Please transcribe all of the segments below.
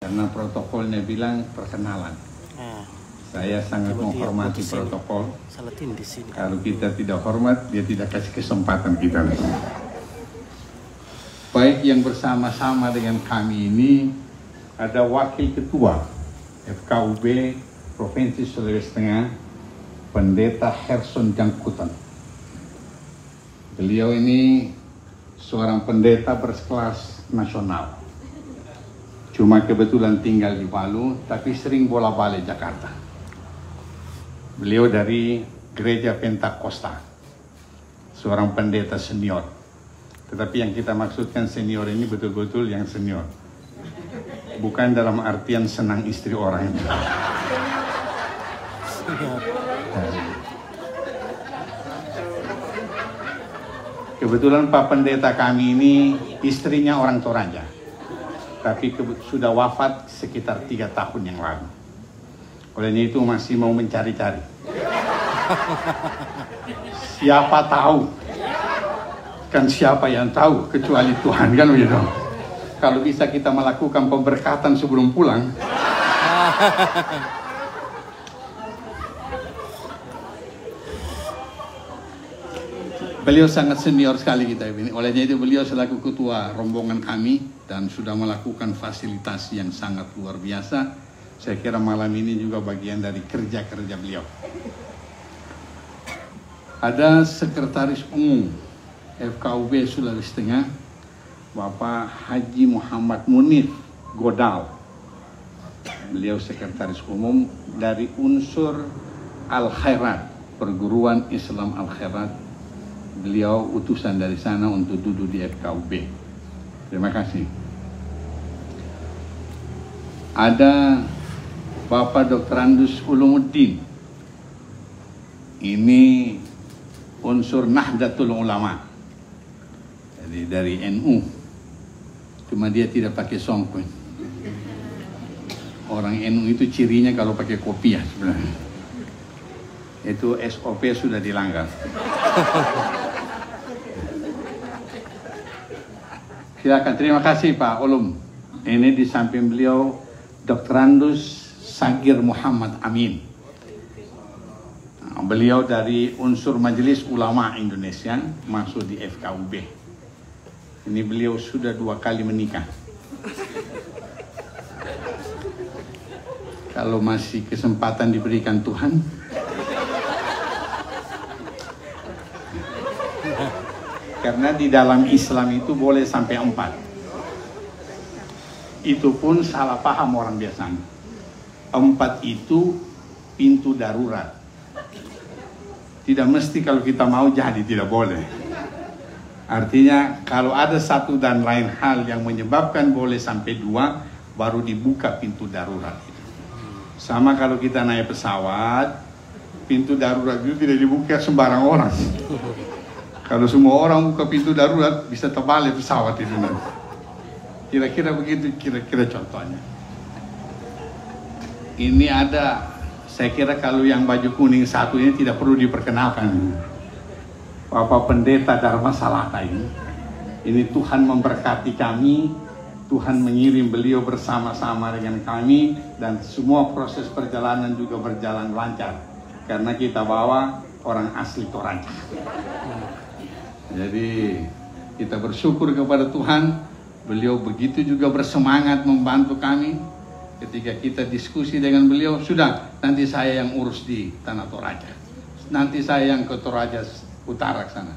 karena protokolnya bilang perkenalan. Saya sangat menghormati protokol. Kalau kita tidak hormat, dia tidak kasih kesempatan kita. Baik, yang bersama-sama dengan kami ini ada Wakil Ketua FKUB Provinsi Sulawesi Tengah, Pendeta Herson Jangkutan. Beliau ini seorang pendeta berkelas nasional. Cuma kebetulan tinggal di Palu, tapi sering bola-balik Jakarta. Beliau dari Gereja Pentakosta, seorang pendeta senior. Tetapi yang kita maksudkan senior ini betul-betul yang senior. Bukan dalam artian senang istri orang itu. Kebetulan Pak Pendeta kami ini istrinya orang Toraja, tapi sudah wafat sekitar 3 tahun yang lalu. Olehnya itu masih mau mencari-cari. Siapa tahu? Kan siapa yang tahu kecuali Tuhan, kan begitu. Kalau bisa kita melakukan pemberkatan sebelum pulang. Beliau sangat senior sekali kita ini. Olehnya itu beliau selaku ketua rombongan kami dan sudah melakukan fasilitasi yang sangat luar biasa. Saya kira malam ini juga bagian dari kerja-kerja beliau. Ada Sekretaris Umum FKUB Sulawesi Tengah, Bapak Haji Muhammad Munif Godal. Beliau Sekretaris Umum dari unsur Al-Khairat, Perguruan Islam Al-Khairat. Beliau utusan dari sana untuk duduk di FKUB. Terima kasih. Ada Bapak Dr. Andus Ulumuddin. Ini unsur Nahdlatul Ulama. Jadi dari NU. Cuma dia tidak pakai songkoi. Orang NU itu cirinya kalau pakai kopiah sebenarnya. Itu SOP sudah dilanggar. Silakan, terima kasih Pak Ulum. Ini di samping beliau Dr. Andus Sagir Muhammad Amin. Beliau dari unsur Majelis Ulama Indonesia, masuk di FKUB. Ini beliau sudah 2 kali menikah. Kalau masih kesempatan diberikan Tuhan, karena di dalam Islam itu boleh sampai 4. Itu pun salah paham orang biasanya. 4 itu pintu darurat. Tidak mesti kalau kita mau jadi, tidak boleh. Artinya kalau ada satu dan lain hal yang menyebabkan boleh sampai 2, baru dibuka pintu darurat itu. Sama kalau kita naik pesawat, pintu darurat itu tidak dibuka sembarang orang. Kalau semua orang buka pintu darurat, bisa terbalik pesawat itu nanti. Kira-kira begitu, kira-kira contohnya. Ini ada, saya kira kalau yang baju kuning satu ini tidak perlu diperkenalkan. Bapak Pendeta Dharma Salata ini. Ini Tuhan memberkati kami, Tuhan mengirim beliau bersama-sama dengan kami, dan semua proses perjalanan juga berjalan lancar. Karena kita bawa orang asli Toraja. Jadi kita bersyukur kepada Tuhan, beliau begitu juga bersemangat membantu kami. Ketika kita diskusi dengan beliau, sudah nanti saya yang urus di Tanah Toraja, nanti saya yang ke Toraja Utara ke sana.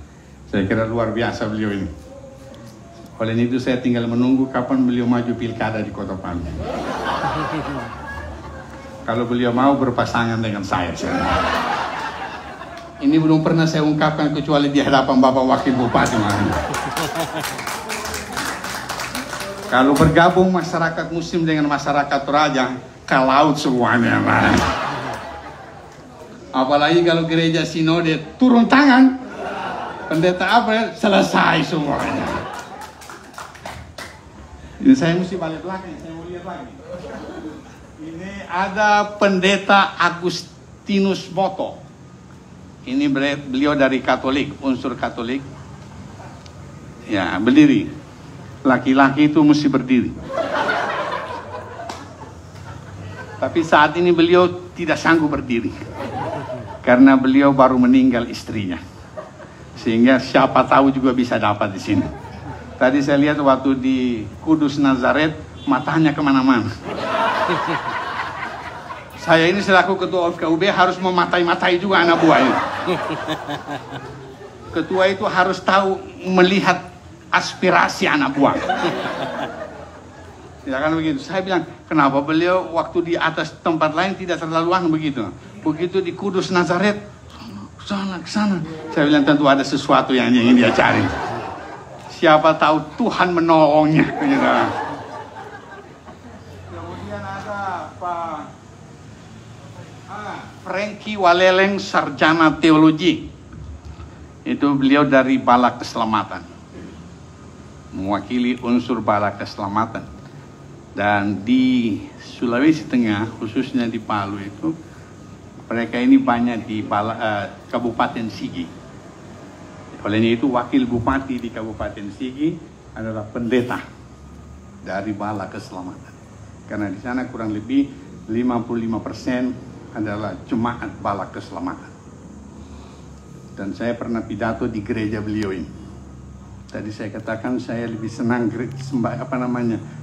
Saya kira luar biasa beliau ini. Oleh itu saya tinggal menunggu kapan beliau maju pilkada di Kota Palu. Kalau beliau mau berpasangan dengan saya. Ini belum pernah saya ungkapkan kecuali di hadapan Bapak Wakil Bupati. Kalau bergabung masyarakat Muslim dengan masyarakat Toraja, ke laut semuanya. Apalagi kalau gereja sinode turun tangan, pendeta apa selesai semuanya. Ini saya mesti balik belakang, saya mau lihat lagi. Ini ada pendeta Agustinus Moto. Ini beliau dari Katolik, unsur Katolik. Ya, berdiri. Laki-laki itu mesti berdiri. Tapi saat ini beliau tidak sanggup berdiri karena beliau baru meninggal istrinya, sehingga siapa tahu juga bisa dapat di sini. Tadi saya lihat waktu di Kudus Nazaret, matanya kemana-mana. Saya ini selaku ketua FKUB harus mematai-matai juga anak buahnya. Ketua itu harus tahu melihat aspirasi anak buah. Ya kan begitu. Saya bilang, kenapa beliau waktu di atas tempat lain tidak terlalu begitu. Begitu di Kudus Nazaret, sana, sana. Saya bilang tentu ada sesuatu yang ingin dia cari. Siapa tahu Tuhan menolongnya. Kemudian ada Pak Frankie Waleleng, sarjana teologi. Itu beliau dari Balak Keselamatan, mewakili unsur Balak Keselamatan. Dan di Sulawesi Tengah, khususnya di Palu itu, mereka ini banyak di Kabupaten Sigi. Olehnya itu wakil bupati di Kabupaten Sigi adalah pendeta dari Balak Keselamatan. Karena di sana kurang lebih 55% adalah jemaat Balak Keselamatan. Dan saya pernah pidato di gereja beliau ini. Tadi saya katakan saya lebih senang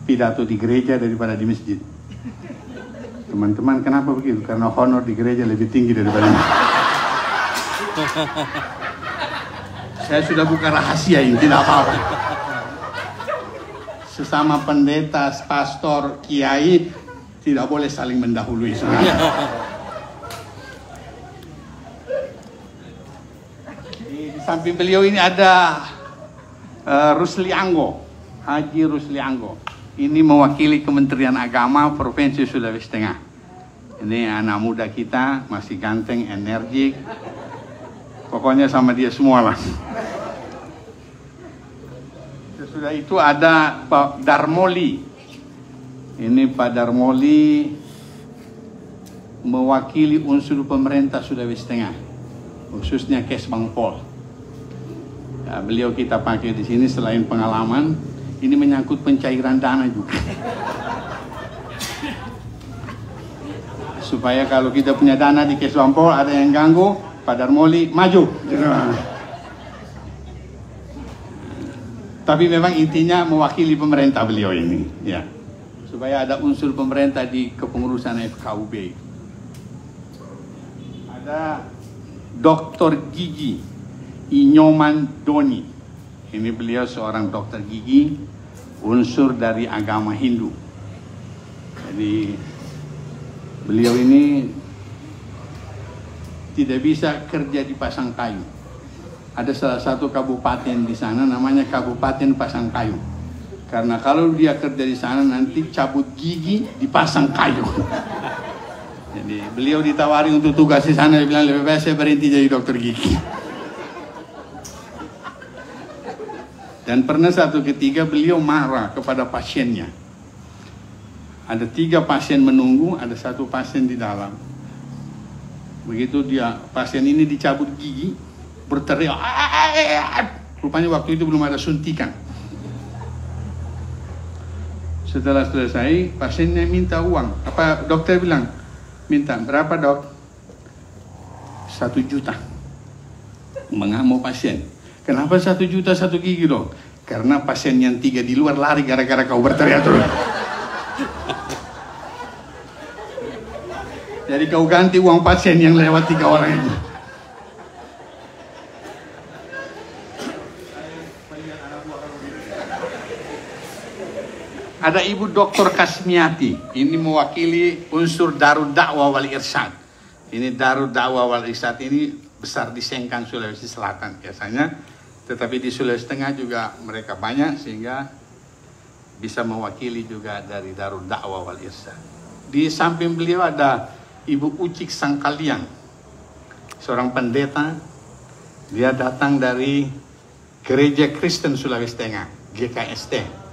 pidato di gereja daripada di masjid. Teman-teman, kenapa begitu? Karena honor di gereja lebih tinggi daripada masjid. Saya sudah buka rahasia ini, tidak apa-apa. Sesama pendeta, pastor, kiai tidak boleh saling mendahului. Di samping beliau ini ada Rusli Anggo, Haji Rusli Anggo. Ini mewakili Kementerian Agama Provinsi Sulawesi Tengah. Ini anak muda kita, masih ganteng, energik. Pokoknya sama dia semua lah. Sesudah itu ada Pak Darmoli. Ini Pak Darmoli mewakili unsur pemerintah Sulawesi Tengah, khususnya Kesbangpol. Ya, beliau kita pakai di sini selain pengalaman, ini menyangkut pencairan dana juga. Supaya kalau kita punya dana di Kesbangpol ada yang ganggu, Pak Darmoli maju. Tapi memang intinya mewakili pemerintah beliau ini, ya. Supaya ada unsur pemerintah di kepengurusan FKUB. Ada Dr. Gigi Inyoman Doni. Ini beliau seorang dokter gigi, unsur dari agama Hindu. Jadi beliau ini tidak bisa kerja di Pasangkayu. Ada salah satu kabupaten di sana namanya Kabupaten Pasangkayu. Karena kalau dia kerja di sana nanti cabut gigi di Pasangkayu. Jadi beliau ditawari untuk tugas di sana, dia bilang lebih baik saya berhenti jadi dokter gigi. Dan pernah satu ketika beliau marah kepada pasiennya. Ada 3 pasien menunggu, ada 1 pasien di dalam. Begitu pasien ini dicabut gigi, berteriak. Rupanya waktu itu belum ada suntikan. Setelah selesai, pasiennya minta uang. Dokter bilang, minta berapa dok? 1 juta. Mengamuk pasien. Kenapa 1 juta 1 gigi dok? Karena pasien yang 3 di luar lari gara-gara kau berteriak terus. Jadi kau ganti uang pasien yang lewat 3 orang itu. Ada Ibu Dr. Kasmiati. Ini mewakili unsur Darul Dakwah Wal Irsyad. Ini Darul Dakwah Wal Irsyad ini besar di Sengkang, Sulawesi Selatan biasanya. Tetapi di Sulawesi Tengah juga mereka banyak sehingga bisa mewakili juga dari Darul Dakwah Wal Irsyad. Di samping beliau ada Ibu Ucik Sangkaliang, seorang pendeta. Dia datang dari Gereja Kristen Sulawesi Tengah, GKST.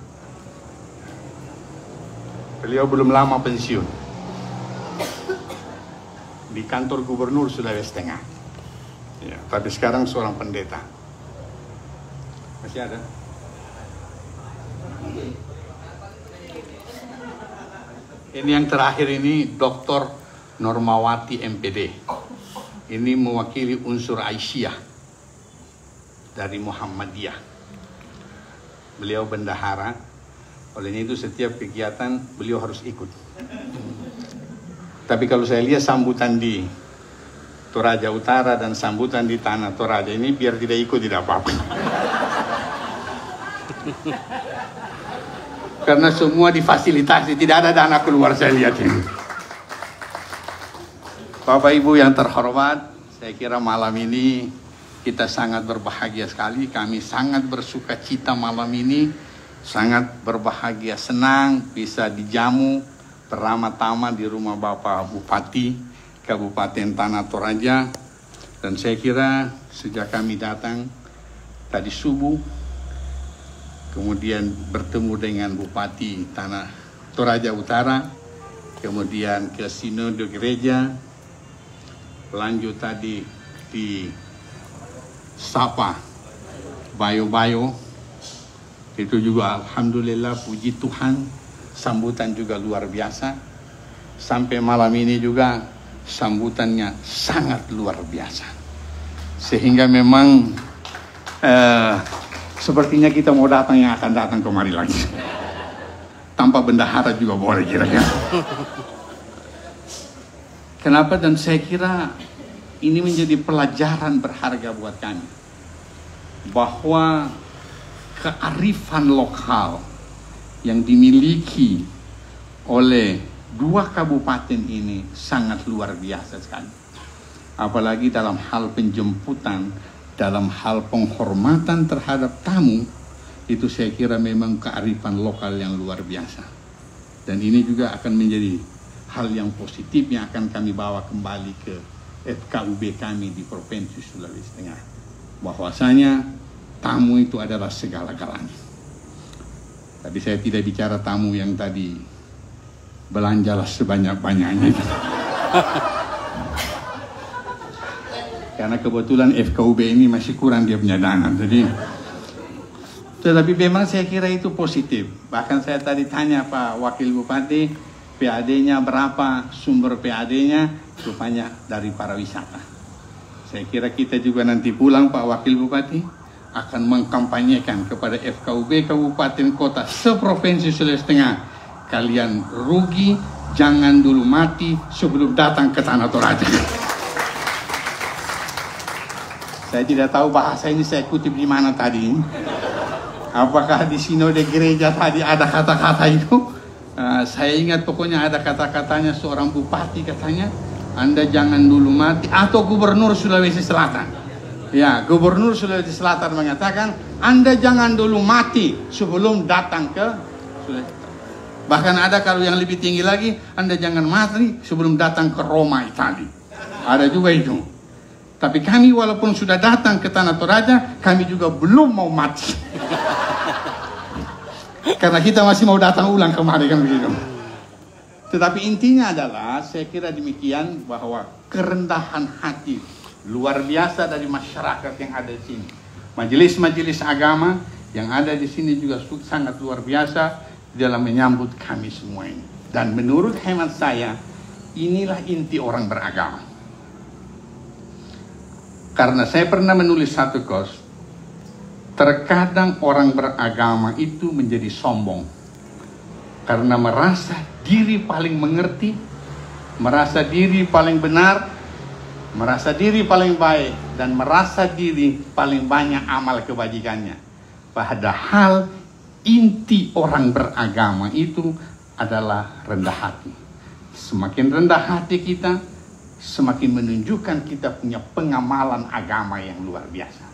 Beliau belum lama pensiun di kantor Gubernur Sulawesi Tengah. Ya, tapi sekarang seorang pendeta. Masih ada? Ini yang terakhir ini Dr. Normawati MPD. Ini mewakili unsur Aisyah dari Muhammadiyah. Beliau bendahara, olehnya itu setiap kegiatan beliau harus ikut. Tapi kalau saya lihat sambutan di Toraja Utara dan sambutan di Tanah Toraja ini, biar tidak ikut tidak apa-apa. Karena semua difasilitasi, tidak ada dana keluar saya lihat ini. Bapak Ibu yang terhormat, saya kira malam ini kita sangat berbahagia sekali. Kami sangat bersuka cita malam ini, sangat berbahagia, senang bisa dijamu pertama-tama di rumah Bapak Bupati Kabupaten Tanah Toraja. Dan saya kira sejak kami datang tadi subuh, kemudian bertemu dengan Bupati Tanah Toraja Utara, kemudian ke Sinode Gereja, lanjut tadi di Sapa Bayo-Bayo, itu juga alhamdulillah puji Tuhan, sambutan juga luar biasa. Sampai malam ini juga sambutannya sangat luar biasa. Sehingga memang sepertinya kita mau datang yang akan datang kemari lagi. Tanpa bendahara juga boleh kira-kira. Kenapa? Dan saya kira ini menjadi pelajaran berharga buat kami. Bahwa kearifan lokal yang dimiliki oleh dua kabupaten ini sangat luar biasa sekali. Apalagi dalam hal penjemputan, dalam hal penghormatan terhadap tamu, itu saya kira memang kearifan lokal yang luar biasa. Dan ini juga akan menjadi hal yang positif yang akan kami bawa kembali ke FKUB kami di Provinsi Sulawesi Tengah. Bahwasanya tamu itu adalah segala-galanya. Tadi saya tidak bicara tamu yang tadi belanjalah sebanyak-banyaknya. Karena kebetulan FKUB ini masih kurang dia punya dana. Tetapi memang saya kira itu positif. Bahkan saya tadi tanya Pak Wakil Bupati, PAD-nya berapa, sumber PAD-nya, rupanya dari para wisata. Saya kira kita juga nanti pulang Pak Wakil Bupati akan mengkampanyekan kepada FKUB Kabupaten Kota seprovinsi Sulawesi Tengah. Kalian rugi, jangan dulu mati sebelum datang ke Tanah Toraja. Saya tidak tahu bahasa ini saya kutip di mana tadi. Apakah di Sinode Gereja tadi ada kata-kata itu? Saya ingat pokoknya ada kata-katanya seorang bupati katanya, Anda jangan dulu mati, atau Gubernur Sulawesi Selatan. Ya, Gubernur Sulawesi Selatan mengatakan, Anda jangan dulu mati sebelum datang ke Sulawesi. Bahkan ada kalau yang lebih tinggi lagi, Anda jangan mati sebelum datang ke Roma, Italia. Ada juga itu. Tapi kami walaupun sudah datang ke Tanah Toraja, kami juga belum mau mati. Karena kita masih mau datang ulang kemari kan begitu. Tetapi intinya adalah saya kira demikian, bahwa kerendahan hati luar biasa dari masyarakat yang ada di sini. Majelis-majelis agama yang ada di sini juga sangat luar biasa dalam menyambut kami semua ini. Dan menurut hemat saya, inilah inti orang beragama. Karena saya pernah menulis satu kos, terkadang orang beragama itu menjadi sombong karena merasa diri paling mengerti, merasa diri paling benar, merasa diri paling baik, dan merasa diri paling banyak amal kebajikannya. Padahal inti orang beragama itu adalah rendah hati. Semakin rendah hati kita, semakin menunjukkan kita punya pengamalan agama yang luar biasa.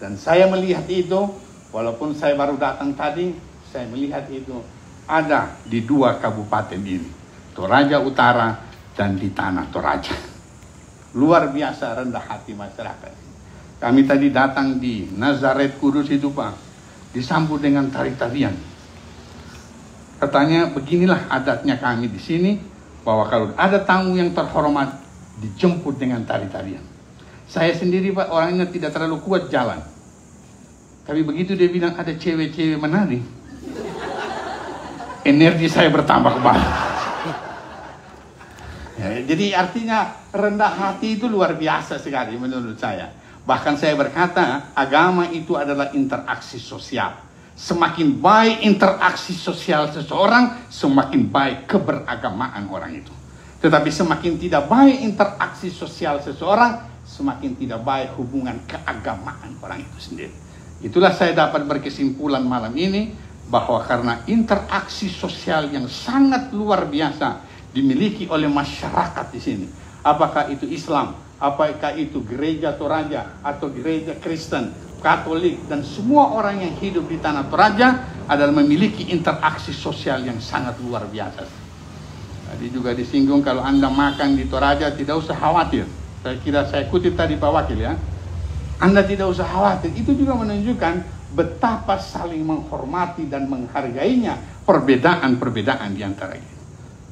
Dan saya melihat itu, walaupun saya baru datang tadi, saya melihat itu ada di dua kabupaten ini, Toraja Utara dan di Tanah Toraja. Luar biasa rendah hati masyarakat. Kami tadi datang di Nazaret Kudus itu Pak, disambut dengan tari-tarian. Katanya beginilah adatnya kami di sini, bahwa kalau ada tamu yang terhormat, dijemput dengan tari-tarian. Saya sendiri Pak orangnya tidak terlalu kuat jalan. Tapi begitu dia bilang ada cewek-cewek menari, energi saya bertambah kembali. Ya, jadi artinya rendah hati itu luar biasa sekali menurut saya. Bahkan saya berkata, agama itu adalah interaksi sosial. Semakin baik interaksi sosial seseorang, semakin baik keberagamaan orang itu. Tetapi semakin tidak baik interaksi sosial seseorang, semakin tidak baik hubungan keagamaan orang itu sendiri. Itulah saya dapat berkesimpulan malam ini, bahwa karena interaksi sosial yang sangat luar biasa dimiliki oleh masyarakat di sini. Apakah itu Islam, apakah itu gereja Toraja, atau gereja Kristen, Katolik, dan semua orang yang hidup di tanah Toraja adalah memiliki interaksi sosial yang sangat luar biasa. Tadi juga disinggung kalau Anda makan di Toraja tidak usah khawatir. Saya kira saya kutip tadi Pak Wakil ya. Anda tidak usah khawatir. Itu juga menunjukkan betapa saling menghormati dan menghargainya perbedaan-perbedaan di antara kita.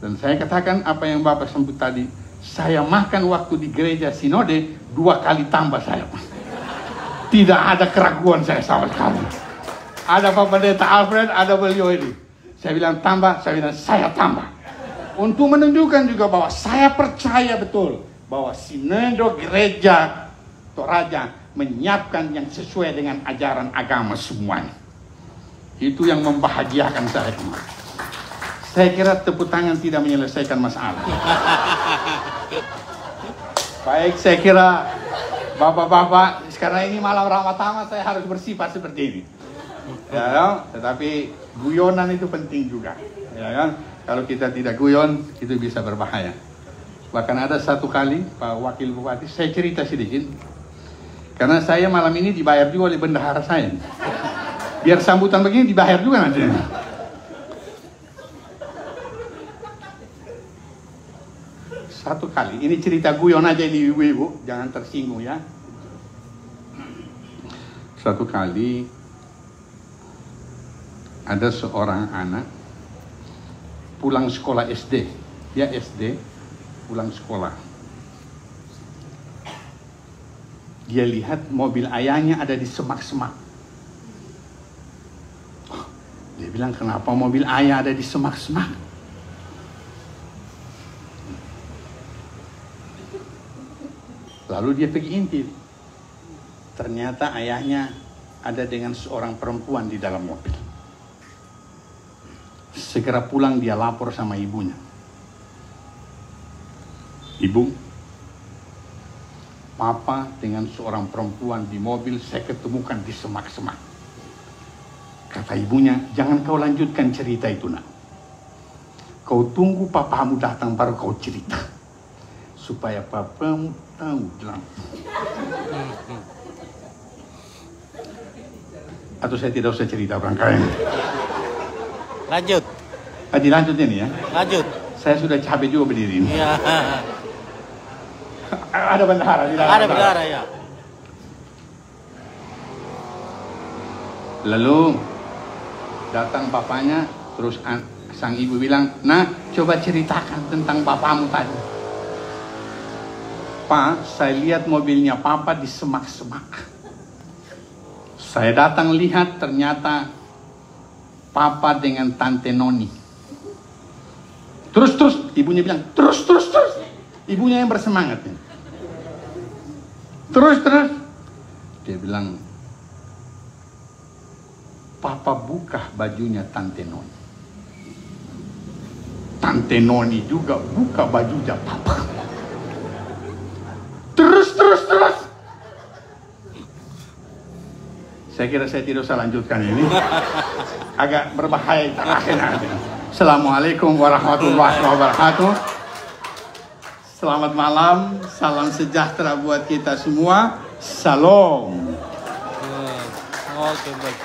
Dan saya katakan apa yang Bapak sebut tadi, saya makan waktu di gereja Sinode 2 kali tambah saya. Tidak ada keraguan saya sama sekali. Ada Pak Pendeta Alfred, ada beliau ini. Saya bilang tambah, saya bilang saya tambah. Untuk menunjukkan juga bahwa saya percaya betul bahwa Sinode Gereja Toraja menyiapkan yang sesuai dengan ajaran agama semuanya. Itu yang membahagiakan saya kemarin. Saya kira tepuk tangan tidak menyelesaikan masalah. Baik, saya kira Bapak-bapak, sekarang ini malam Ramadhan saya harus bersifat seperti ini. Ya, tetapi guyonan itu penting juga. Ya kan? Kalau kita tidak guyon, itu bisa berbahaya. Bahkan ada satu kali, Pak Wakil Bupati, saya cerita sedikit. Karena saya malam ini dibayar juga oleh bendahara saya. Biar sambutan begini dibayar juga nanti. Satu kali, ini cerita guyon aja ini ibu-ibu, jangan tersinggung ya. Satu kali ada seorang anak pulang sekolah SD, dia SD pulang sekolah. Dia lihat mobil ayahnya ada di semak-semak. Dia bilang, kenapa mobil ayah ada di semak-semak? Lalu dia pergi intip. Ternyata ayahnya ada dengan seorang perempuan di dalam mobil. Segera pulang dia lapor sama ibunya. Ibu, Papa dengan seorang perempuan di mobil saya ketemukan di semak-semak. Kata ibunya, jangan kau lanjutkan cerita itu nak. Kau tunggu papamu datang baru kau cerita. Supaya papamu tahu jelas. Atau saya tidak usah cerita rangkaian. Lanjut. Dilanjut ini ya. Lanjut. Saya sudah capek juga berdiri ini. Iya. Ada bendahara di dalam. Ada bendahara ya. Lalu datang papanya, terus sang ibu bilang, nah coba ceritakan tentang papamu tadi. Pak, saya lihat mobilnya papa di semak-semak. Saya datang lihat ternyata papa dengan tante Noni. Terus, ibunya bilang, terus. Ibunya yang bersemangat. Terus. Dia bilang, papa buka bajunya tante Noni. Tante Noni juga buka bajunya papa. Terus. Saya kira saya tidak usah lanjutkan ini. Agak berbahaya terakhir. Assalamualaikum warahmatullahi wabarakatuh. Selamat malam, salam sejahtera buat kita semua. Salam. Oke, baik.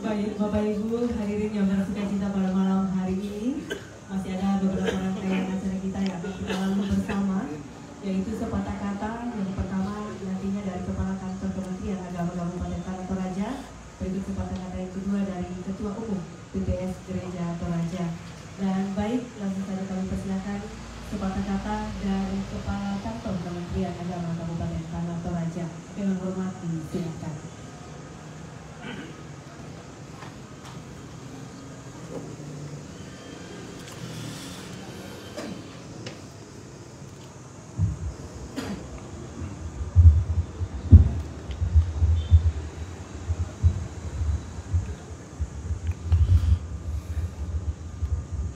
Baik, Bapak Ibu hadirin yang bersuka cita pada malam hari ini, masih ada beberapa rangkaian acara kita yang akan kita lalui bersama, yaitu sepatah kata. Yang pertama nantinya dari Kepala Kantor Kementerian Agama Kabupaten Tanah Toraja, berikut sepatah kata yang kedua dari Ketua Umum PPS Gereja Toraja. Dan baik, langsung saja kami persilakan sepatah kata dari Kepala Kantor Kementerian Agama Kabupaten Tanah Toraja. Dengan hormat disilakan.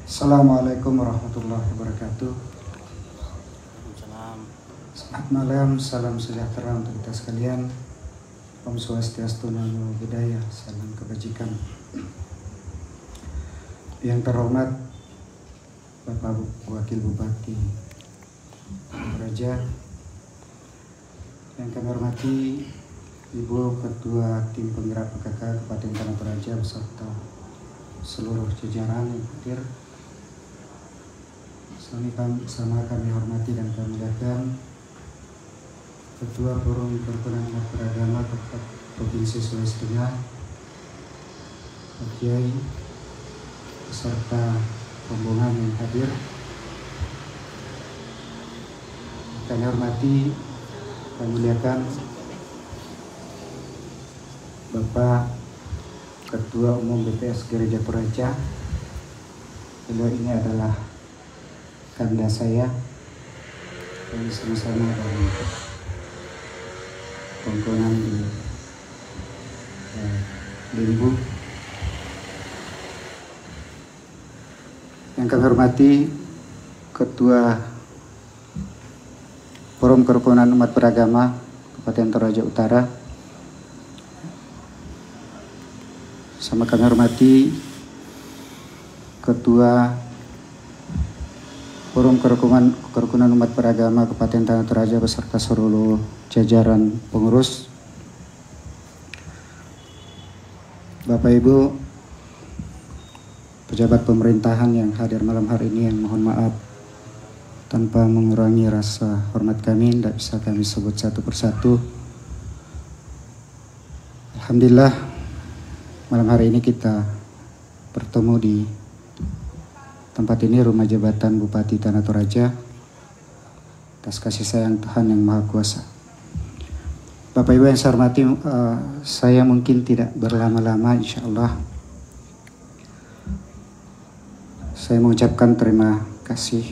Assalamualaikum warahmatullahi wabarakatuh. Salam. Selamat malam, salam sejahtera untuk kita sekalian. Om Swastiastu, Namo Buddhaya, salam kebajikan. Yang terhormat Bapak Wakil Bupati Toraja, yang kami hormati Ibu Ketua Tim Penggerak PKK Kabupaten Tanah Toraja beserta seluruh jajaran yang hadir. Sama kami hormati dan kami muliakan Ketua Forum Kerukunan Umat Beragama Provinsi Sulawesi Tengah, Pak Kiai, beserta rombongan yang hadir. Kami hormati, kami muliakan Bapak Ketua Umum BPS Gereja Toraja. Beliau ini adalah kanda saya, kami sama-sama dari Kongkonan di Limbu. Yang kami hormati Ketua Forum Kerukunan Umat Beragama Kabupaten Toraja Utara. Sama kami hormati Ketua Forum Kerukunan Umat Beragama Kabupaten Tanah Toraja beserta seluruh jajaran pengurus. Bapak Ibu pejabat pemerintahan yang hadir malam hari ini, yang mohon maaf tanpa mengurangi rasa hormat kami, tidak bisa kami sebut satu persatu. Alhamdulillah malam hari ini kita bertemu di tempat ini, rumah jabatan Bupati Tanah Toraja, atas kasih sayang Tuhan Yang Maha Kuasa. Bapak Ibu yang saya hormati, saya mungkin tidak berlama-lama, insya Allah. Saya mengucapkan terima kasih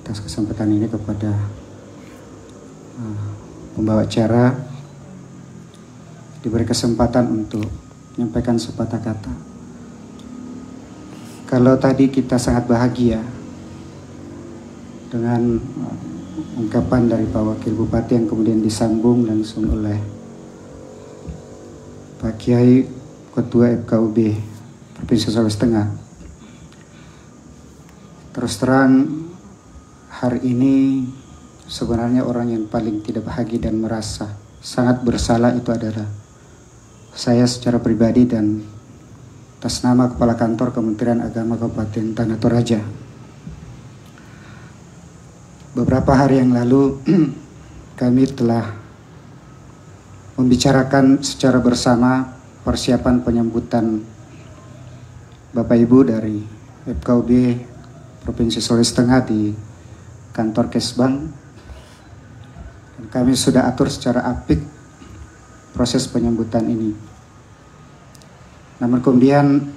atas kesempatan ini kepada pembawa acara, diberi kesempatan untuk menyampaikan sepatah kata. Kalau tadi kita sangat bahagia dengan ungkapan dari Pak Wakil Bupati yang kemudian disambung langsung oleh Pak Kiai Ketua FKUB Provinsi Sulawesi Tengah. Terus terang hari ini sebenarnya orang yang paling tidak bahagia dan merasa sangat bersalah itu adalah saya secara pribadi dan atas nama Kepala Kantor Kementerian Agama Kabupaten Tanah Toraja. Beberapa hari yang lalu kami telah membicarakan secara bersama persiapan penyambutan Bapak Ibu dari FKUB Provinsi Sulawesi Tengah di kantor Kesbang. Dan kami sudah atur secara apik proses penyambutan ini. Namun kemudian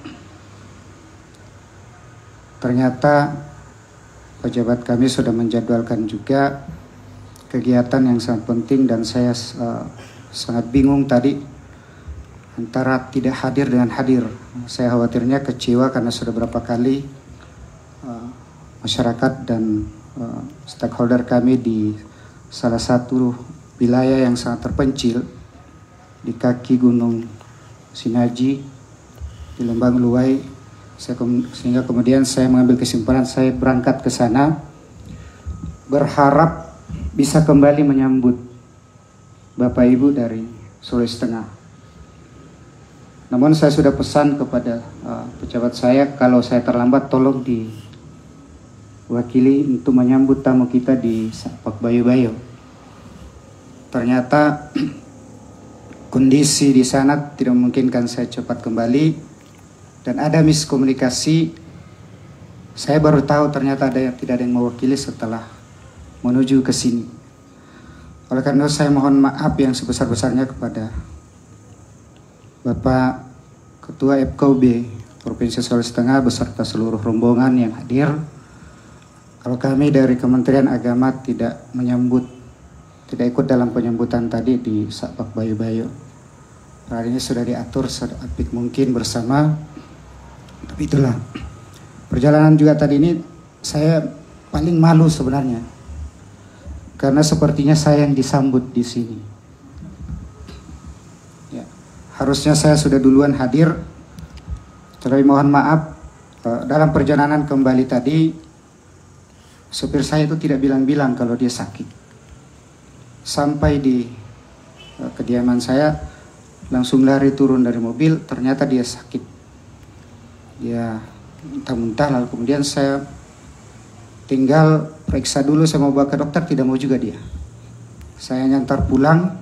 ternyata pejabat kami sudah menjadwalkan juga kegiatan yang sangat penting, dan saya sangat bingung tadi antara tidak hadir dengan hadir. Saya khawatirnya kecewa karena sudah berapa kali masyarakat dan stakeholder kami di salah satu wilayah yang sangat terpencil di kaki Gunung Sinaji di Lembang Luwai, sehingga kemudian saya mengambil kesimpulan saya berangkat ke sana berharap bisa kembali menyambut Bapak Ibu dari Sulawesi Tengah. Namun saya sudah pesan kepada pejabat saya, kalau saya terlambat tolong diwakili untuk menyambut tamu kita di Sapak Bayo-Bayo. Ternyata kondisi di sana tidak memungkinkan saya cepat kembali, dan ada miskomunikasi Saya baru tahu ternyata tidak ada yang mewakili setelah menuju ke sini. Oleh karena itu saya mohon maaf yang sebesar-besarnya kepada Bapak Ketua FKUB Provinsi Sulawesi Tengah beserta seluruh rombongan yang hadir. Kalau kami dari Kementerian Agama tidak ikut dalam penyambutan tadi di Sapak Bayu-Bayu. Hari ini sudah diatur seapik mungkin bersama. Tapi itulah. Perjalanan juga tadi ini saya paling malu sebenarnya. Karena sepertinya saya yang disambut di sini. Ya, harusnya saya sudah duluan hadir. Tapi mohon maaf, dalam perjalanan kembali tadi, supir saya itu tidak bilang-bilang kalau dia sakit. Sampai di kediaman saya, langsung lari turun dari mobil, ternyata dia sakit. Dia muntah-muntah, lalu kemudian saya tinggal periksa dulu, saya mau bawa ke dokter, tidak mau juga dia. Saya nyantar pulang,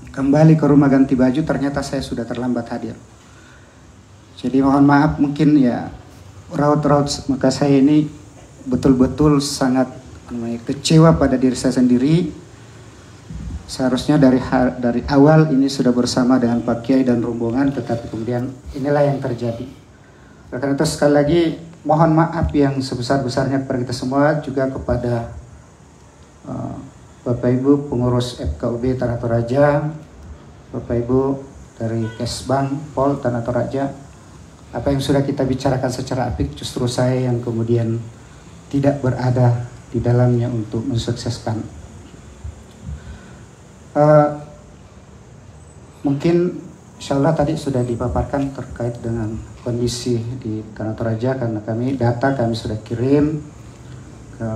kembali ke rumah ganti baju, ternyata saya sudah terlambat hadir. Jadi mohon maaf, mungkin ya raut-raut maka saya ini betul-betul sangat kecewa pada diri saya sendiri. Seharusnya dari awal ini sudah bersama dengan Pak Kiai dan rombongan, tetapi kemudian inilah yang terjadi. Karena itu sekali lagi mohon maaf yang sebesar-besarnya kepada kita semua, juga kepada Bapak Ibu pengurus FKUB Tanah Toraja, Bapak Ibu dari Kesbang Pol Tanah Toraja. Apa yang sudah kita bicarakan secara apik, justru saya yang kemudian tidak berada di dalamnya untuk mensukseskan. Mungkin insya Allah tadi sudah dipaparkan terkait dengan kondisi di Tanah Toraja, karena data kami sudah kirim ke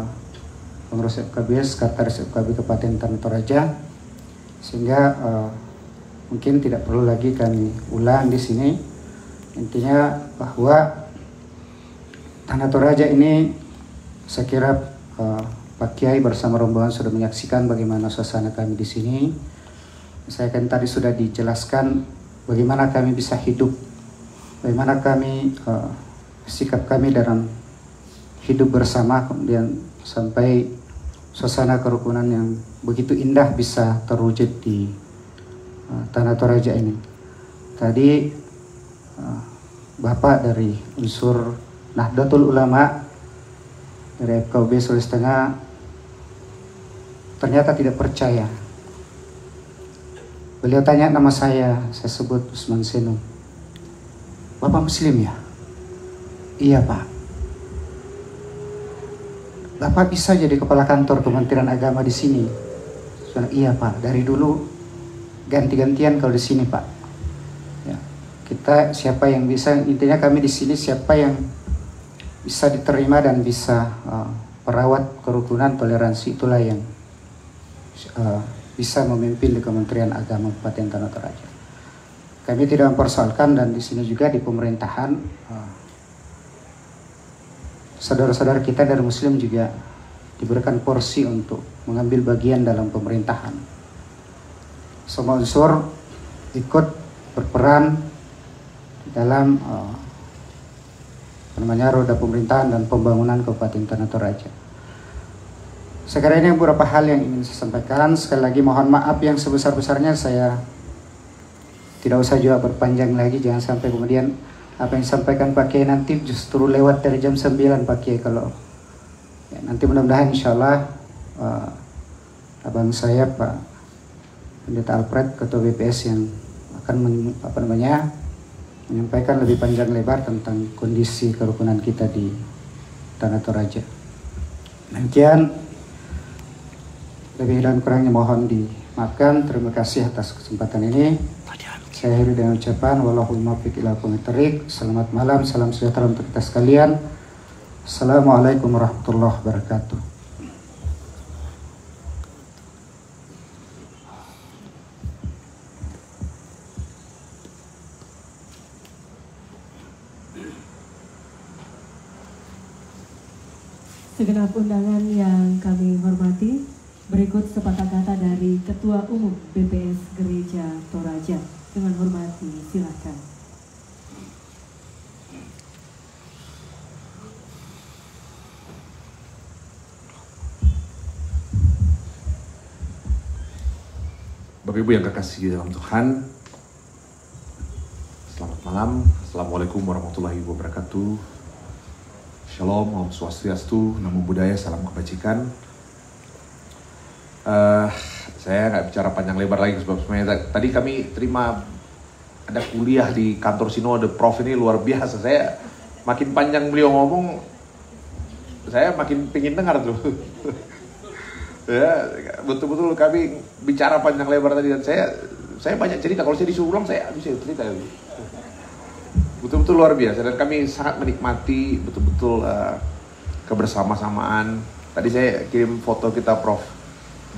pengurus FKB, Sekretaris FKB Kabupaten Tanah Toraja, sehingga mungkin tidak perlu lagi kami ulang di sini. Intinya bahwa Tanah Toraja ini saya kira Pak Kiai bersama rombongan sudah menyaksikan bagaimana suasana kami di sini. Saya kan tadi sudah dijelaskan bagaimana kami bisa hidup, bagaimana kami sikap kami dalam hidup bersama, kemudian sampai suasana kerukunan yang begitu indah bisa terwujud di Tanah Toraja ini. Tadi Bapak dari unsur Nahdlatul Ulama dari FKUB Sulawesi Tengah ternyata tidak percaya. Beliau tanya nama saya sebut Usman Senu. Bapak Muslim ya? Iya Pak. Bapak bisa jadi kepala kantor Kementerian Agama di sini? Iya Pak. Dari dulu ganti-gantian kalau di sini Pak. Ya, kita siapa yang bisa, intinya kami di sini siapa yang bisa diterima dan bisa perawat kerukunan toleransi, itulah yang bisa memimpin di Kementerian Agama Kabupaten Tanah Toraja. Kami tidak mempersoalkan, dan di sini juga di pemerintahan saudara-saudara kita dari Muslim juga diberikan porsi untuk mengambil bagian dalam pemerintahan. Semua unsur ikut berperan dalam roda pemerintahan dan pembangunan Kabupaten Tanah Toraja. Sekarang ini beberapa hal yang ingin saya sampaikan. Sekali lagi mohon maaf yang sebesar-besarnya, saya tidak usah juga berpanjang lagi. Jangan sampai kemudian apa yang disampaikan Pak Kiai nanti justru lewat dari jam 9 Pak Kiai. Kalau ya, nanti mudah-mudahan insya Allah abang saya Pak Pendeta Alfred, Ketua BPS, yang akan menyampaikan lebih panjang lebar tentang kondisi kerukunan kita di Tanah Toraja. Demikian, lebih dan kurangnya mohon dimaafkan. Terima kasih atas kesempatan ini. Saya akhiri dengan ucapan wallahul muwaffiq ila aqwamit thoriq. Selamat malam, salam sejahtera untuk kita sekalian. Assalamualaikum warahmatullahi wabarakatuh. Segenap undangan yang kami hormati, berikut sepatah kata dari Ketua Umum BPS Gereja Toraja. Dengan hormati, silakan. Bapak Ibu yang kekasih dalam Tuhan, selamat malam. Assalamualaikum warahmatullahi wabarakatuh. Shalom, Om Swastiastu, Namo Buddhaya, salam kebajikan. Saya nggak bicara panjang lebar lagi sebab sebenarnya tadi kami terima ada kuliah di kantor Sinode. Prof ini luar biasa. Saya makin panjang beliau ngomong, saya makin pingin dengar tuh. Ya, betul-betul kami bicara panjang lebar tadi dan saya banyak cerita. Kalau saya disuruh ulang saya bisa cerita. Betul-betul luar biasa dan kami sangat menikmati betul-betul kebersama-samaan. Tadi saya kirim foto kita Prof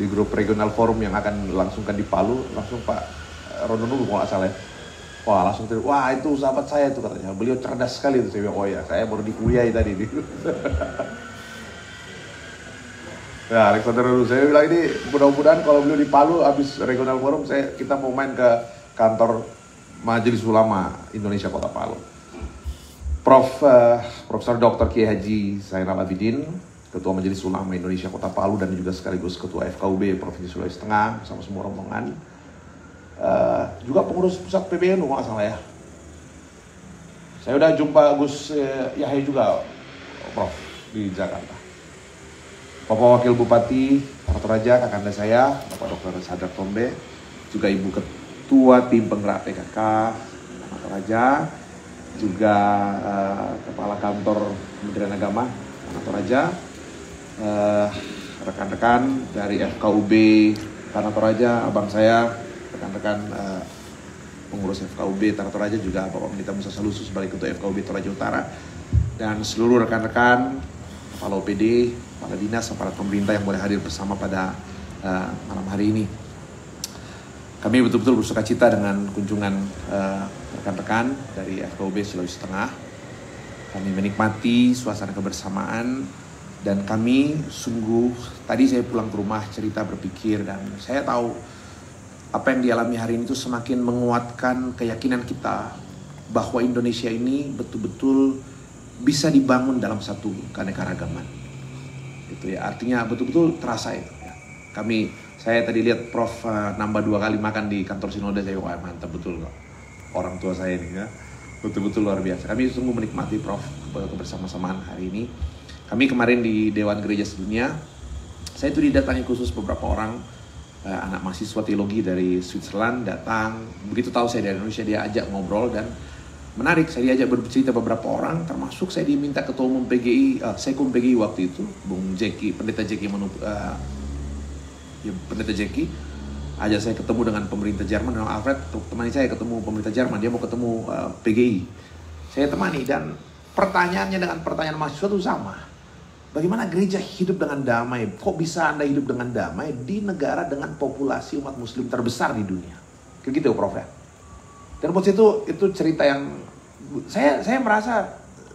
di grup regional forum yang akan langsungkan di Palu, langsung Pak Rono Nulu kalau nggak salah ya. Wah langsung tuh, wah itu sahabat saya tuh katanya, beliau cerdas sekali tuh. Saya bilang, oh ya saya baru dikuliahi tadi. Ya Alexander Nulu, saya bilang ini mudah-mudahan kalau beliau di Palu habis regional forum kita mau main ke kantor Majelis Ulama Indonesia Kota Palu. Profesor Dr. Kiai Haji Zainal Abidin, Ketua Majelis Ulama Indonesia Kota Palu dan juga sekaligus Ketua FKUB Provinsi Sulawesi Tengah bersama semua rombongan. Juga pengurus pusat PBNU nggak salah ya. Saya udah jumpa Gus Yahya juga, Prof di Jakarta. Bapak Wakil Bupati Toraja, kakanda saya, Bapak Dr. Sadar Tombe, juga Ibu Ketua Tim Penggerak PKK Toraja, juga Kepala Kantor Kementerian Agama Toraja, rekan-rekan dari FKUB Tanah Toraja, abang saya, rekan-rekan pengurus FKUB Tanah Toraja, juga Bapak Pendeta Musa Salusu sebagai Ketua FKUB Toraja Utara, dan seluruh rekan-rekan Kepala OPD, Kepala Dinas, aparat pemerintah yang boleh hadir bersama pada malam hari ini. Kami betul-betul bersuka cita dengan kunjungan rekan-rekan dari FKUB Sulawesi Tengah. Kami menikmati suasana kebersamaan dan kami sungguh, tadi saya pulang ke rumah cerita berpikir dan saya tahu apa yang dialami hari ini itu semakin menguatkan keyakinan kita bahwa Indonesia ini betul-betul bisa dibangun dalam satu keanekaragaman. Gitu ya, artinya betul-betul terasa itu. Ya. Saya tadi lihat Prof nambah 2 kali makan di kantor Sinode, saya wah mantap betul kok. Orang tua saya ini ya, betul-betul luar biasa. Kami sungguh menikmati Prof kebersama-samaan hari ini. Kami kemarin di Dewan Gereja Sedunia, saya itu didatangi khusus beberapa orang anak mahasiswa teologi dari Switzerland datang. Begitu tahu saya dari Indonesia dia ajak ngobrol dan menarik, saya diajak bercerita beberapa orang, termasuk saya diminta Ketua Umum PGI, Sekum PGI waktu itu, Bung Jeki, Pendeta Jeki Pendeta Jeki, ajak saya ketemu dengan pemerintah Jerman, dengan Alfred, temani saya ketemu pemerintah Jerman, dia mau ketemu PGI. Saya temani dan pertanyaannya dengan pertanyaan mahasiswa itu sama. Bagaimana gereja hidup dengan damai? Kok bisa Anda hidup dengan damai di negara dengan populasi umat muslim terbesar di dunia? Kayak gitu Prof ya? Dan buat itu cerita yang saya merasa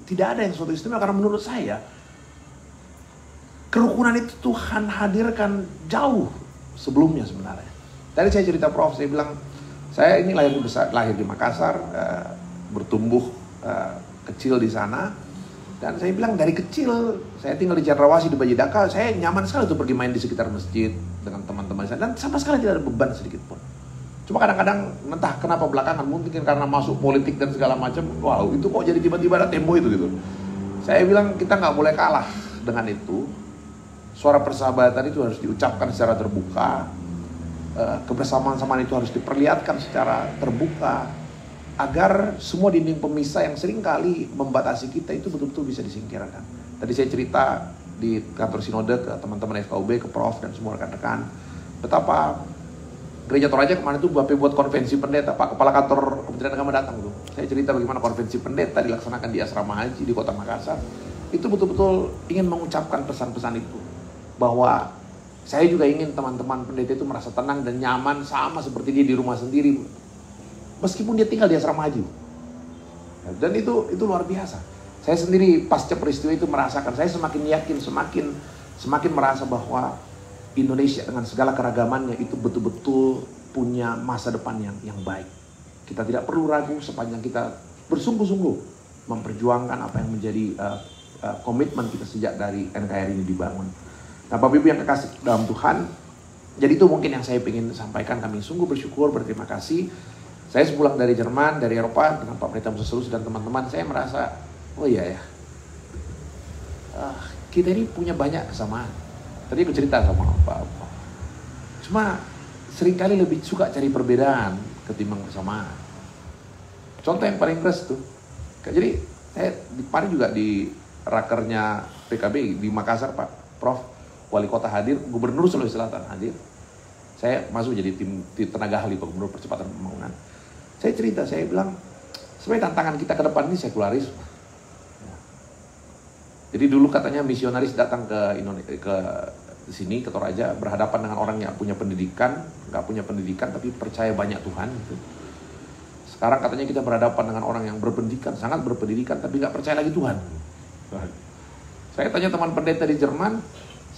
tidak ada yang suatu istimewa karena menurut saya kerukunan itu Tuhan hadirkan jauh sebelumnya sebenarnya. Tadi saya cerita Prof, saya bilang saya ini lahir di Makassar, bertumbuh kecil di sana, dan saya bilang dari kecil saya tinggal di Cendrawasih di Bajidaka, saya nyaman sekali tuh pergi main di sekitar masjid dengan teman-teman saya dan sama sekali tidak ada beban sedikit pun. Cuma kadang-kadang entah kenapa belakangan mungkin karena masuk politik dan segala macam, wow itu kok jadi tiba-tiba ada tempo itu gitu. Saya bilang kita nggak boleh kalah dengan itu. Suara persahabatan itu harus diucapkan secara terbuka. Kebersamaan-samaan itu harus diperlihatkan secara terbuka agar semua dinding pemisah yang seringkali membatasi kita itu betul-betul bisa disingkirkan. Tadi saya cerita di kantor Sinode ke teman-teman FKUB, ke Prof dan semua rekan-rekan betapa Gereja Toraja kemarin itu buat konvensi pendeta, Pak Kepala Kantor Kementerian Agama datang tuh. Saya cerita bagaimana konvensi pendeta dilaksanakan di asrama haji di Kota Makassar. Itu betul-betul ingin mengucapkan pesan-pesan itu. Bahwa saya juga ingin teman-teman pendeta itu merasa tenang dan nyaman sama seperti dia di rumah sendiri. Meskipun dia tinggal di asrama haji. Dan itu luar biasa. Saya sendiri pasca peristiwa itu merasakan, saya semakin yakin, semakin merasa bahwa Indonesia dengan segala keragamannya itu betul-betul punya masa depan yang baik. Kita tidak perlu ragu sepanjang kita bersungguh-sungguh memperjuangkan apa yang menjadi komitmen kita sejak dari NKRI ini dibangun. Nah Bapak Ibu yang kekasih dalam Tuhan, Jadi itu mungkin yang saya ingin sampaikan. Kami sungguh bersyukur, berterima kasih. Saya sepulang dari Jerman, dari Eropa dengan Pak Pendeta Musa Selus dan teman-teman, saya merasa, oh iya ya, kita ini punya banyak kesamaan. Tadi aku cerita sama Pak. Cuma seringkali lebih suka cari perbedaan ketimbang kesamaan. Contoh yang paling keras tuh. Jadi saya kemarin juga di rakernya PKB di Makassar, Pak Prof, wali kota hadir, gubernur Sulawesi Selatan hadir. Saya masuk jadi tim tenaga ahli gubernur percepatan pembangunan. Saya cerita, saya bilang, sebenarnya tantangan kita ke depan ini sekularisme. Jadi dulu katanya misionaris datang ke Indonesia, ke sini, ke Toraja, berhadapan dengan orang yang punya pendidikan, nggak punya pendidikan tapi percaya banyak Tuhan. Gitu. Sekarang katanya kita berhadapan dengan orang yang berpendidikan, sangat berpendidikan tapi nggak percaya lagi Tuhan. Saya tanya teman pendeta di Jerman,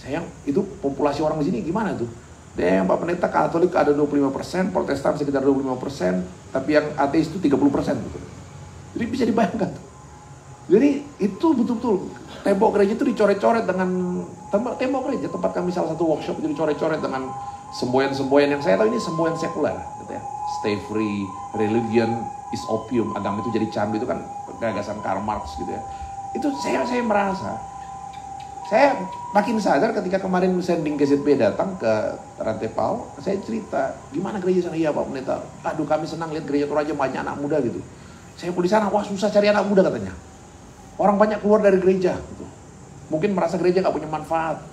sayang itu populasi orang di sini gimana tuh? Dia yang Pak Pendeta Katolik ada 25%, Protestan sekitar 25%, tapi yang ateis itu 30%. Gitu. Jadi bisa dibayangkan. Jadi itu betul-betul tembok gereja itu dicoret-coret dengan tembok gereja, tempat kami salah satu workshop itu dicoret-coret dengan semboyan-semboyan yang saya tahu ini semboyan sekuler, gitu ya. Stay free, religion is opium, agama itu jadi candu, itu kan gagasan Karl Marx gitu ya. Itu saya merasa. Saya makin sadar ketika kemarin sending KZP datang ke Rantepao, saya cerita, gimana gereja sana? Iya Pak Pendeta, aduh kami senang lihat gereja Toraja banyak anak muda gitu. Saya pun di sana, wah susah cari anak muda katanya. Orang banyak keluar dari gereja gitu. Mungkin merasa gereja gak punya manfaat,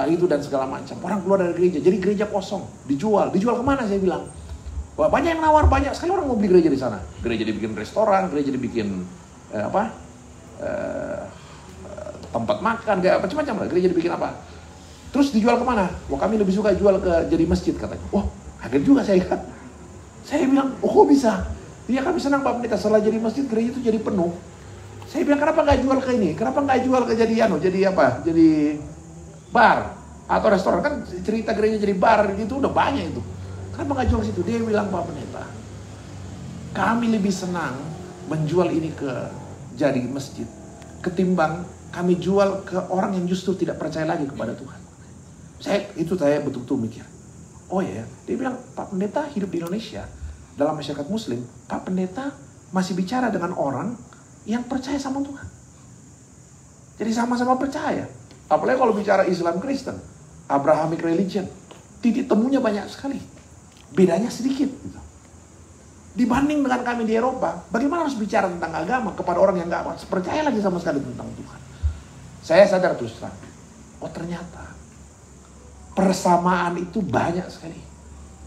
itu dan segala macam. Orang keluar dari gereja, jadi gereja kosong, dijual kemana saya bilang? Wah banyak yang nawar, banyak sekali orang mau beli gereja di sana. Gereja dibikin restoran, gereja dibikin tempat makan, kayak macam-macam lah, gereja dibikin apa. Terus dijual kemana? Wah kami lebih suka jual ke jadi masjid katanya. Wah kaget juga saya kan. Saya bilang, oh bisa. Iya kami senang Pak Pendeta, setelah jadi masjid gereja itu jadi penuh. Saya bilang kenapa nggak jual ke ini? Kenapa nggak jual ke jadi Jadi bar atau restoran, kan cerita gereja jadi bar gitu udah banyak itu. Kenapa nggak jual ke situ? Dia bilang Pak Pendeta, kami lebih senang menjual ini ke jadi masjid ketimbang kami jual ke orang yang justru tidak percaya lagi kepada Tuhan. Saya betul-betul mikir, oh ya, dia bilang Pak Pendeta hidup di Indonesia dalam masyarakat Muslim, Pak Pendeta masih bicara dengan orang yang percaya sama Tuhan. Jadi sama-sama percaya. Apalagi kalau bicara Islam Kristen, Abrahamic religion, titik temunya banyak sekali, bedanya sedikit. Gitu. Dibanding dengan kami di Eropa, bagaimana harus bicara tentang agama kepada orang yang nggak percaya lagi sama sekali tentang Tuhan. Saya sadar terus terang, oh ternyata persamaan itu banyak sekali.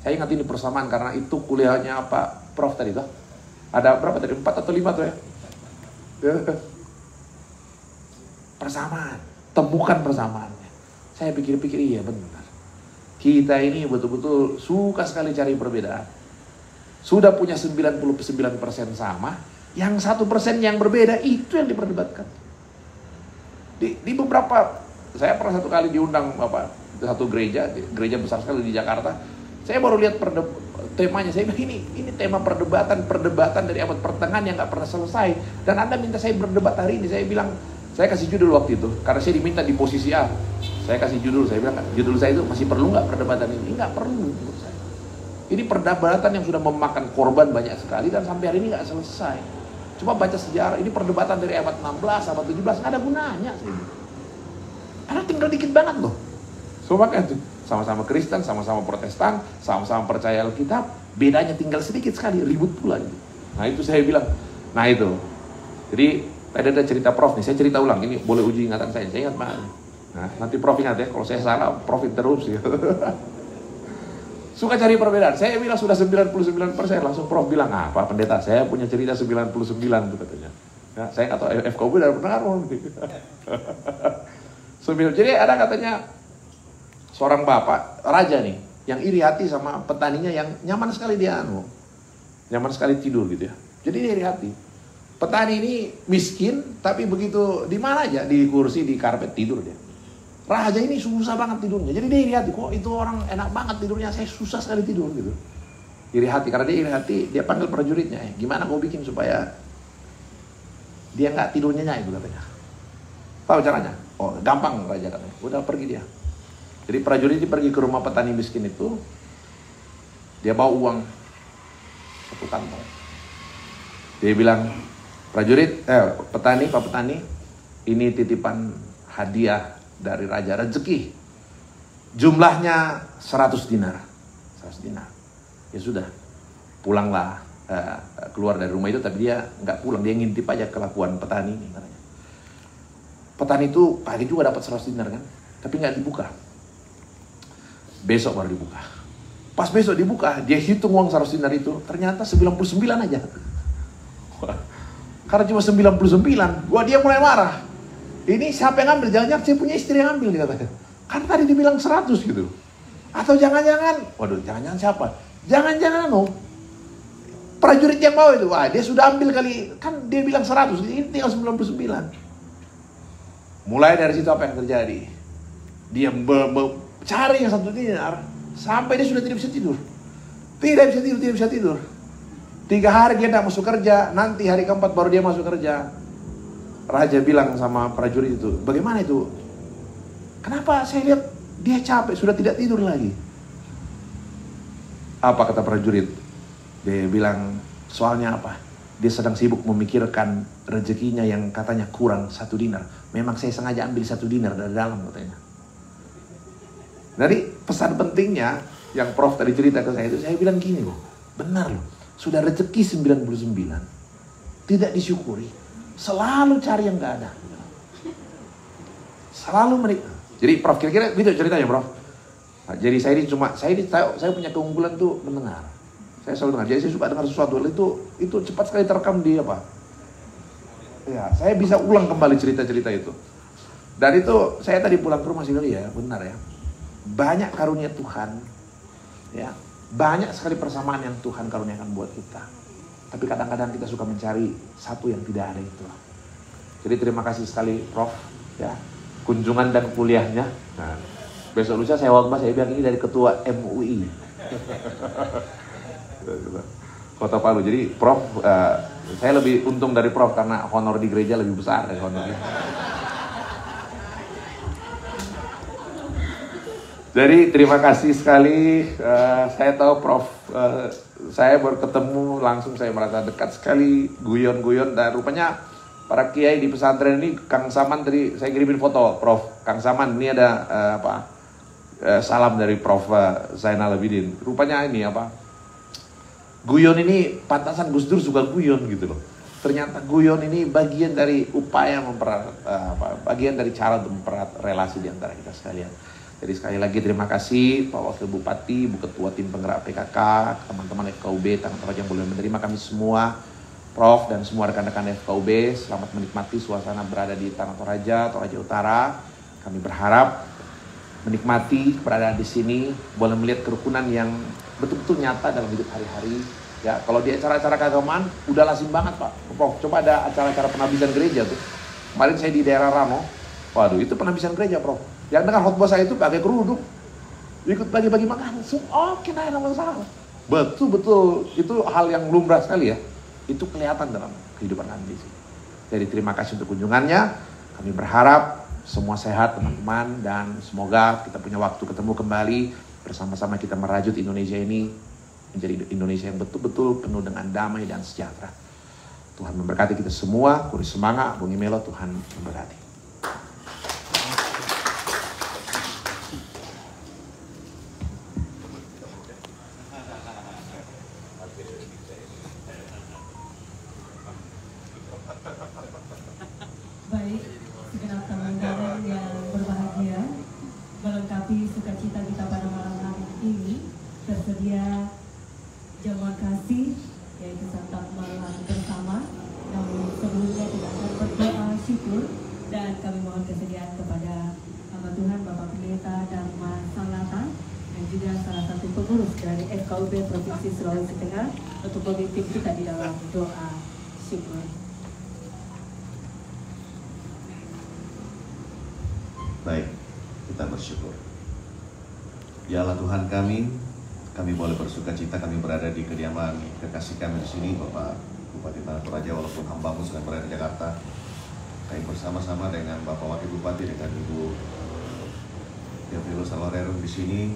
Saya ingat ini persamaan karena itu kuliahnya Pak Prof tadi tuh. Ada berapa tadi? 4 atau 5 tuh ya? Persamaan, temukan persamaannya. Saya pikir-pikir iya benar. Kita ini betul-betul suka sekali cari perbedaan. Sudah punya 99% sama, yang 1% yang berbeda itu yang diperdebatkan. Di beberapa, saya pernah satu kali diundang satu gereja besar sekali di Jakarta. Saya baru lihat temanya, saya bilang ini tema perdebatan dari abad pertengahan yang nggak pernah selesai. Dan Anda minta saya berdebat hari ini, saya bilang, saya kasih judul waktu itu, karena saya diminta di posisi A. Saya kasih judul, saya bilang, judul saya itu masih perlu nggak perdebatan ini? Nggak perlu menurut saya. Ini perdebatan yang sudah memakan korban banyak sekali dan sampai hari ini nggak selesai. Coba baca sejarah, ini perdebatan dari abad 16, abad 17, nggak ada gunanya. Karena tinggal dikit banget loh. So makanya sama-sama Kristen, sama-sama Protestan, sama-sama percaya Alkitab, bedanya tinggal sedikit sekali, ribut pula. Gitu. Nah itu saya bilang, nah itu. Jadi tadi ada cerita Prof nih, saya cerita ulang, ini boleh uji ingatan saya ingat banget. Nah nanti Prof ingat ya, kalau saya salah Prof interupsi. Suka cari perbedaan. Saya bilang sudah 99%, langsung Prof bilang, Pak Pendeta, saya punya cerita 99 itu katanya. Ya, saya nggak tahu FKB udah pengaruh. Jadi ada katanya seorang bapak raja nih, yang iri hati sama petaninya yang nyaman sekali nyaman sekali tidur gitu ya. Jadi dia iri hati. Petani ini miskin, tapi begitu di mana aja, di kursi, di karpet tidur dia. Raja ini susah banget tidurnya. Jadi dia iri hati, kok itu orang enak banget tidurnya, saya susah sekali tidur gitu. Iri hati, karena dia iri hati, dia panggil prajuritnya, gimana kau bikin supaya dia nggak tidurnya itu katanya. Tahu caranya? Oh gampang raja katanya, udah pergi dia. Jadi prajurit ini pergi ke rumah petani miskin itu, dia bawa uang 1 kantong. Dia bilang, prajurit, petani, Pak Petani, ini titipan hadiah dari Raja Rezeki. Jumlahnya 100 dinar. 100 dinar. Ya sudah, pulanglah, keluar dari rumah itu, tapi dia nggak pulang, dia ngintip aja kelakuan petani ini. Petani itu pagi juga dapat 100 dinar kan, tapi nggak dibuka. Besok baru dibuka. Pas besok dibuka, dia hitung uang 100 dinar itu, ternyata 99 aja. Karena cuma 99, dia mulai marah. Ini siapa yang ambil? Jangan-jangan saya punya istri yang ambil, dia katakan. Kan tadi dibilang 100 gitu. Atau jangan-jangan, waduh, jangan-jangan siapa? Jangan-jangan prajurit yang bawa itu, wah dia sudah ambil kali, kan dia bilang 100, ini tinggal 99. Mulai dari situ apa yang terjadi? Dia cari yang 1 dinar, sampai dia sudah tidak bisa tidur. Tidak bisa tidur. 3 hari dia tidak masuk kerja, nanti hari keempat baru dia masuk kerja. Raja bilang sama prajurit itu, bagaimana itu? Kenapa saya lihat dia capek, sudah tidak tidur lagi? Apa kata prajurit? Dia bilang, soalnya apa? Dia sedang sibuk memikirkan rezekinya yang katanya kurang 1 dinar. Memang saya sengaja ambil 1 dinar dari dalam, katanya. Jadi pesan pentingnya yang Prof tadi cerita ke saya itu, saya bilang gini loh, benar loh, sudah rezeki 99, tidak disyukuri, selalu cari yang gak ada. Selalu Jadi Prof kira-kira gitu ceritanya Prof. Nah, jadi saya punya keunggulan tuh mendengar. Saya selalu dengar. Jadi saya suka dengar sesuatu itu cepat sekali terekam di apa? Ya, saya bisa ulang kembali cerita-cerita itu. Dan itu saya tadi pulang ke rumah sini ya, benar ya. Banyak karunia Tuhan. Ya, banyak sekali persamaan yang Tuhan karuniakan buat kita. Tapi kadang-kadang kita suka mencari satu yang tidak ada itu. Jadi terima kasih sekali Prof ya. Kunjungan dan kuliahnya. Nah, besok lusa saya khotbah, saya bilang ini dari ketua MUI. Kota Palu. Jadi Prof, saya lebih untung dari Prof karena honor di gereja lebih besar dari honornya. Jadi terima kasih sekali. Saya tahu Prof, saya baru ketemu langsung saya merasa dekat sekali, guyon-guyon, dan rupanya para kiai di pesantren ini, Kang Saman tadi saya kirimin foto Prof. Kang Saman ini ada salam dari Prof Zainal Abidin. Rupanya ini guyon ini pantasan Gus Dur suka guyon gitu loh. Ternyata guyon ini bagian dari upaya bagian dari cara untuk mempererat relasi di antara kita sekalian. Jadi sekali lagi terima kasih Pak Wakil Bupati, Bu Ketua Tim Penggerak PKK, teman-teman FKUB, Tanah Toraja yang boleh menerima kami semua, Prof dan semua rekan-rekan FKUB. Selamat menikmati suasana berada di Tanah Toraja, Toraja Utara. Kami berharap menikmati berada di sini, boleh melihat kerukunan yang betul-betul nyata dalam hidup hari-hari. Ya, kalau di acara-acara keagamaan udah lazim banget Pak. Prof, coba ada acara-acara penabisan gereja tuh. Kemarin saya di daerah Rano, waduh itu penabisan gereja Prof. Yang dengar khotbah saya itu pakai kerudung, ikut bagi-bagi makanan. Oke, nah, ada masalah. Betul-betul itu hal yang lumrah sekali ya. Itu kelihatan dalam kehidupan kami. Jadi terima kasih untuk kunjungannya. Kami berharap semua sehat teman-teman, dan semoga kita punya waktu ketemu kembali bersama-sama kita merajut Indonesia ini menjadi Indonesia yang betul-betul penuh dengan damai dan sejahtera. Tuhan memberkati kita semua. Kuri semangat, Bung Imelo, Tuhan memberkati. Baik, segenap tamu-tamu yang berbahagia, melengkapi sukacita kita pada malam hari ini, tersedia jamuan kasih, yaitu santap malam bersama. Namun sebelumnya kita akan berdoa syukur, dan kami mohon kesediaan kepada hamba Tuhan Bapak Pendeta Dharma Salata, dan juga salah satu pengurus dari FKUB Provinsi Sulawesi Tengah untuk memimpin kita di dalam doa syukur. Baik, kita bersyukur. Ya Allah Tuhan kami boleh bersuka cita, kami berada di kediaman kekasih kami di sini, Bapak Bupati Tanah Toraja, walaupun hambamu sedang berada di Jakarta. Kami bersama-sama dengan Bapak Wakil Bupati, dengan Ibu Devil Carlos Alvarero di sini,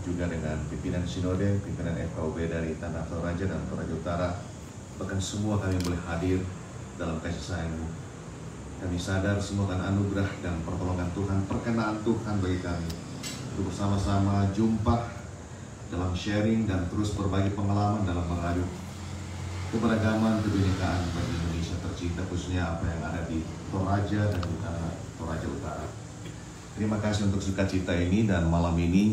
juga dengan pimpinan Sinode, pimpinan FKUB dari Tanah Toraja dan Toraja Utara, bahkan semua kami boleh hadir dalam kasih sayang-Mu. Kami sadar semua kan anugerah dan pertolongan Tuhan, perkenaan Tuhan bagi kami untuk bersama-sama jumpa dalam sharing dan terus berbagi pengalaman dalam mengadu keberagaman kebinekaan bagi Indonesia tercinta, khususnya apa yang ada di Toraja dan di Tanah Toraja Utara. Terima kasih untuk sukacita ini, dan malam ini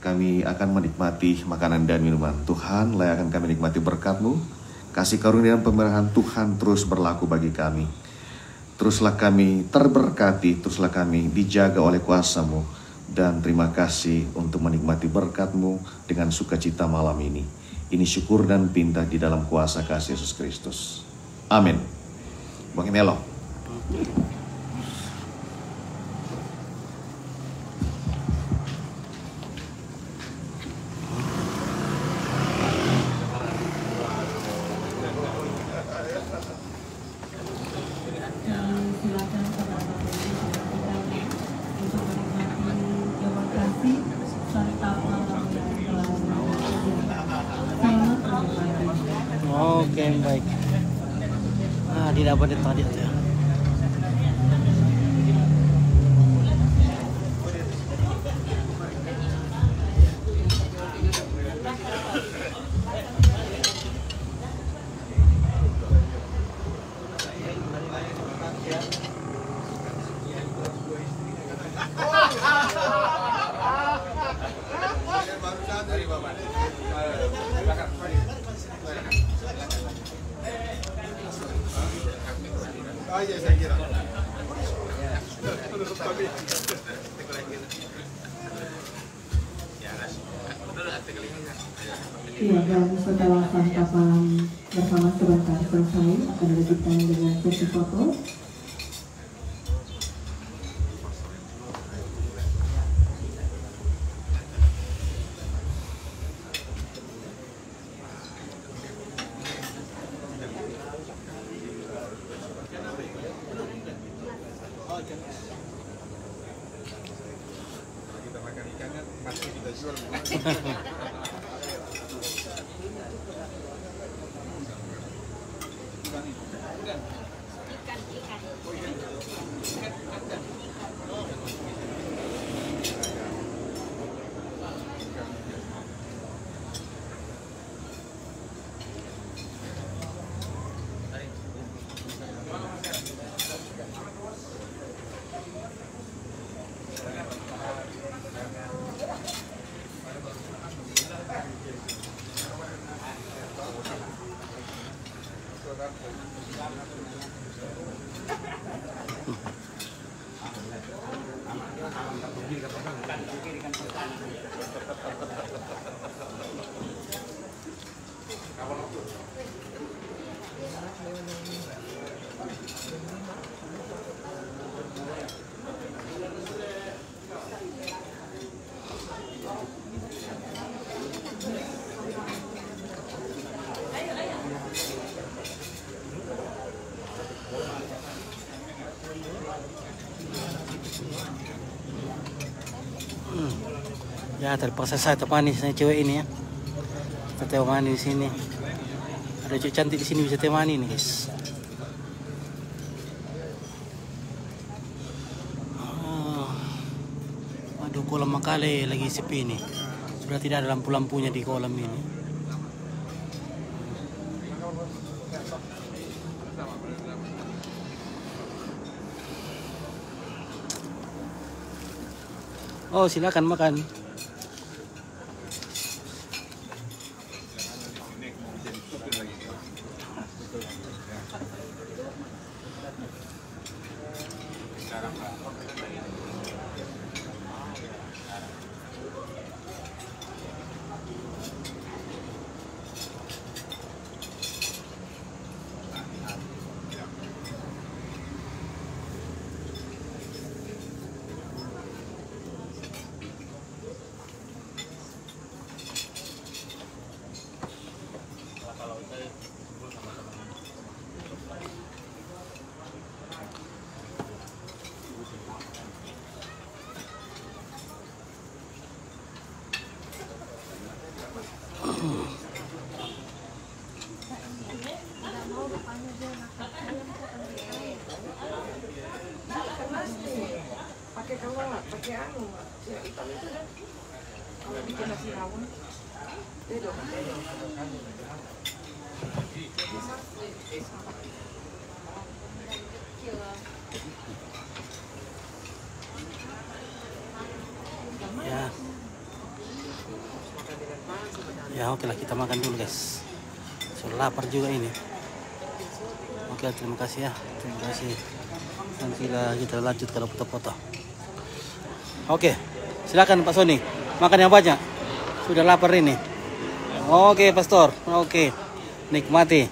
kami akan menikmati makanan dan minuman. Tuhan, layakkan kami nikmati berkat-Mu, kasih karunia dan pemeliharaan Tuhan terus berlaku bagi kami. Teruslah kami terberkati, teruslah kami dijaga oleh kuasa-Mu, dan terima kasih untuk menikmati berkat-Mu dengan sukacita malam ini. Ini syukur dan pinta di dalam kuasa kasih Yesus Kristus. Amin. Bang Melo. Oke, baik. Nah, didapat tadi ya. Iya, dan setelah santapan bersama sebentar selesai, akan dilanjutkan dengan sesi foto. Ya, terpaksa saya temani cewek ini ya. Kita temani di sini. Ada cewek cantik di sini bisa temani nih, guys. Aduh, kolam Makale lagi sepi nih. Sudah tidak ada lampu-lampunya di kolam ini. Oh, silakan makan. kalau nggak pakai anu, ya hitam itu kan kalau bikin nasi rawon, beda. Ya oke lah, kita makan dulu guys. Sudah lapar juga ini. Oke, terima kasih ya. Terima kasih. Nanti kita lanjut kalau foto-foto. Oke, silakan Pak Sony. Makan yang banyak. Sudah lapar ini. Oke, Pastor. Oke. Nikmati.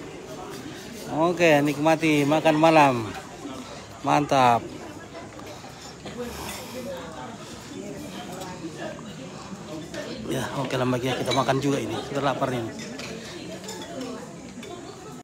Oke, nikmati makan malam. Mantap. Ya, oke lah, kita makan juga ini. Sudah lapar ini.